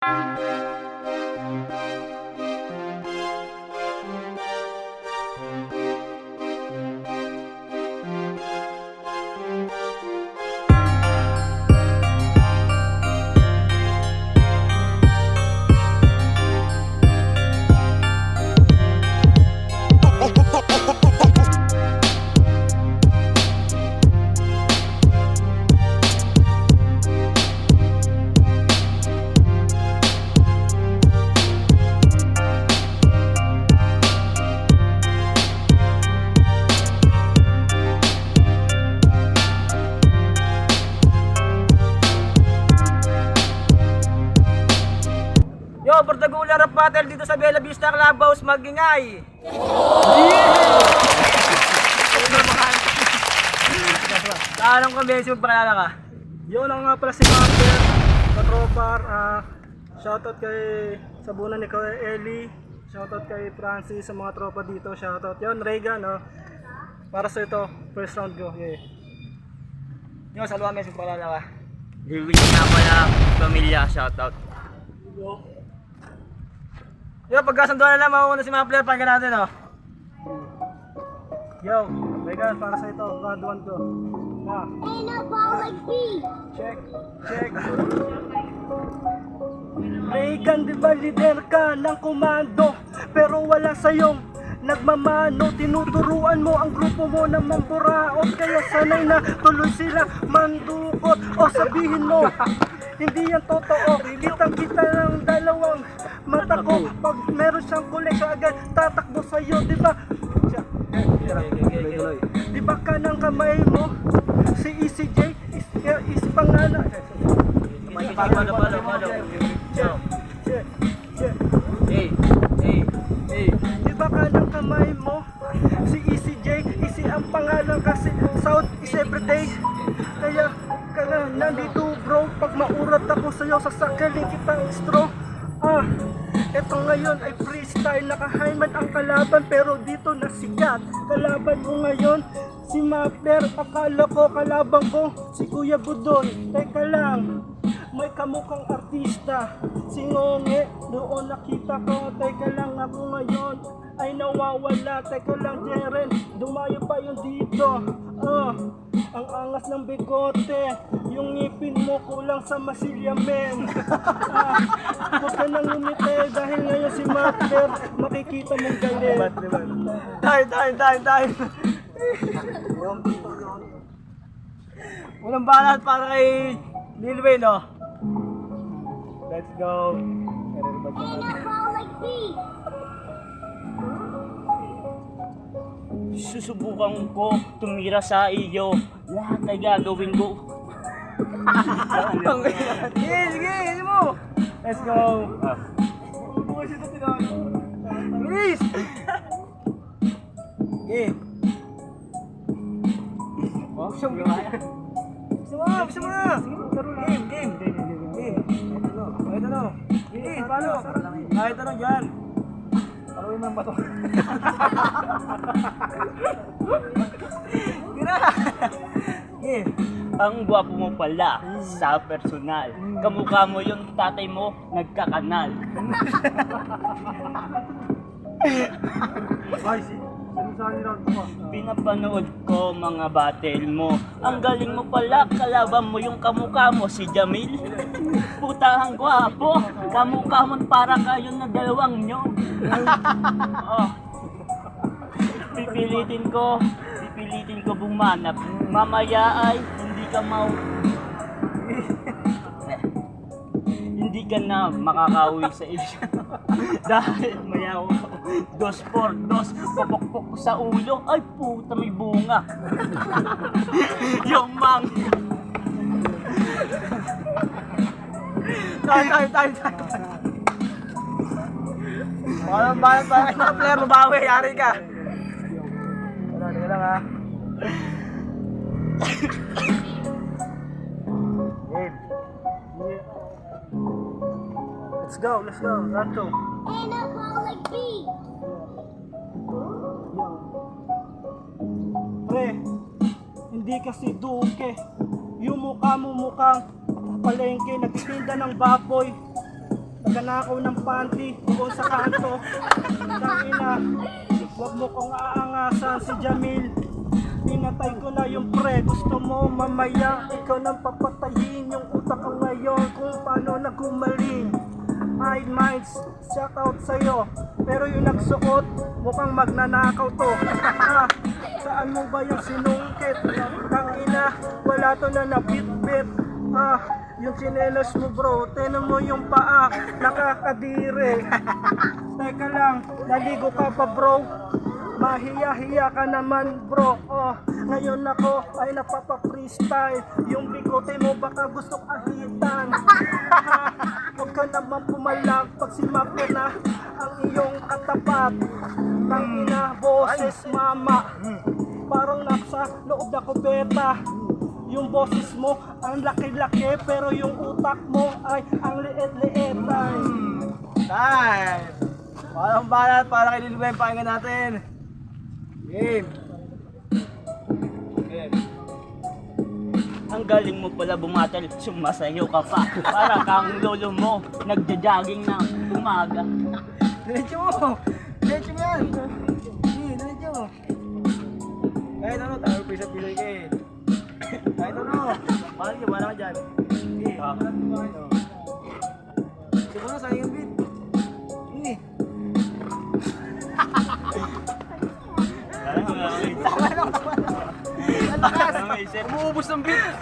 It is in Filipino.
Yo, Portagular rap battle dito sa Bella Vista Clubhouse, magingay! Anong kumbensyo magpakilala ka? Yun ako nga pala si Master, katropar. Shoutout kay Sabunan ni Kuya Eli. Shoutout kay Francis sa mga tropa dito. Shoutout. Yun, Reagan, para sa ito, first round ko. Yeah. Yo, sa luwa message magpakilala ka? Liwin nga pala, pamilya, shoutout. Yo, pagkasunduan na lang, mauna si mga player, pakinggan natin, Yo, Reagan, para sa ito, round 1 ko. Check, check. Reagan, di ba leader ka ng komando? Pero wala sayong nagmamano. Tinuturuan mo ang grupo mo ng mamburaot. Kaya sanay na tuloy sila mandukot. O sabihin mo, hindi yan totoo. Kitang kita ng dalawang mata ko. Pag meron siyang koleksyon agad, tatakbo sa'yo, di ba? Di ba kanang kamay mo? Si ECJ is pangalan. Di ba kanang kamay mo? Si ECJ is ang pangalan kasi South is everyday. Kaya nandito bro, pag maurat ako sa'yo, sasakalin kitang straw. Eto ngayon ay freestyle, naka-highman ang kalaban pero dito nasikat. Kalaban mo ngayon si Mapper, akala ko kalaban ko si Kuya Budon. Teka lang, may kamukhang artista, si Ngonge, doon nakita ko. Teka lang, ako ngayon ay nawawala. Teka lang Jeren, dumayo pa yun dito. Ang angas ng bigote, yung ngipin mo kulang sa masilya men. Huwag ka nang umite dahil ngayon si Mapper, makikita mong galit. Time! Unang balat para kay Lil Wayne, Let's go! Susubukan ko tumira sa iyo. Lahat ay gagawin ko. Sige mo! Let's go! Bilis! Sige! Gusto mo na! Game! Ito na! Game! Paano? Ito na dyan! Paruin mo ng bato. Tira! Game! Ang gwapo mo pala sa personal. Kamukha mo yung tatay mo nagkakanal. Ay, saan round ko? Pinapanood ko mga battle mo. Ang galing mo pala, kalaban mo yung kamukha mo si Jamil. Putang gwapo, kamukha mo para kayo na dalawang nyo. Pipilitin ko bumanap. Mamaya ay hindi ka na makakauwi sa isya. Dahil mayaw ako. 2-4-2, papokpok ko sa ulo. Ay puta, may bunga. Yung mang. Time! Walang balat para kay mga player, mabawi, yari ka! Teka lang Game! Let's go, round 2. Pre, hindi kasi duke. Yung mukha mo mukhang palengke, nagtinda ng baboy. magnanakaw ng panty doon sa kanto. Tangina, huwag mo kong aangasan si Jamil. Pinatay ko na yung pre, gusto mo mamaya ikaw nang papatayin yung utak ko ngayon kung paano nagumaling. Hide minds, shout out sa'yo. Pero yung nagsuot, mukhang magnanakaw to. Saan mo ba yung sinungkit? Tangina, wala to na nabit-bit. Yung chinelos mo bro, tinan mo yung paa, nakakadiri. Teka lang, naligo ka pa bro? Mahiya-hiya ka naman bro. Ngayon ako ay napapa-freestyle. Yung bigote mo baka gustong ahitan. Huwag ka naman pumalag pag simakto na ang iyong katapat. Tangina, boses mama, parang nasa loob na kubeta. Yung boses mo ang laki-laki pero yung utak mo ay ang liit-liit. Time! Parang balat para kay Lil Wayne, pakinggan natin. Game! Game! Ang galing mo pala bumatal, sumasayo ka pa. Para kang lolo mo, nagja-jogging na umaga. Diretso mo! Diretso mo yan! Diretso mo! Kahit ano, tayo pisa-pisa ka eh. Kahit ano, mahal ka ba naman dyan? Siguro sayang yung beat. Parang Umuubos ng beat!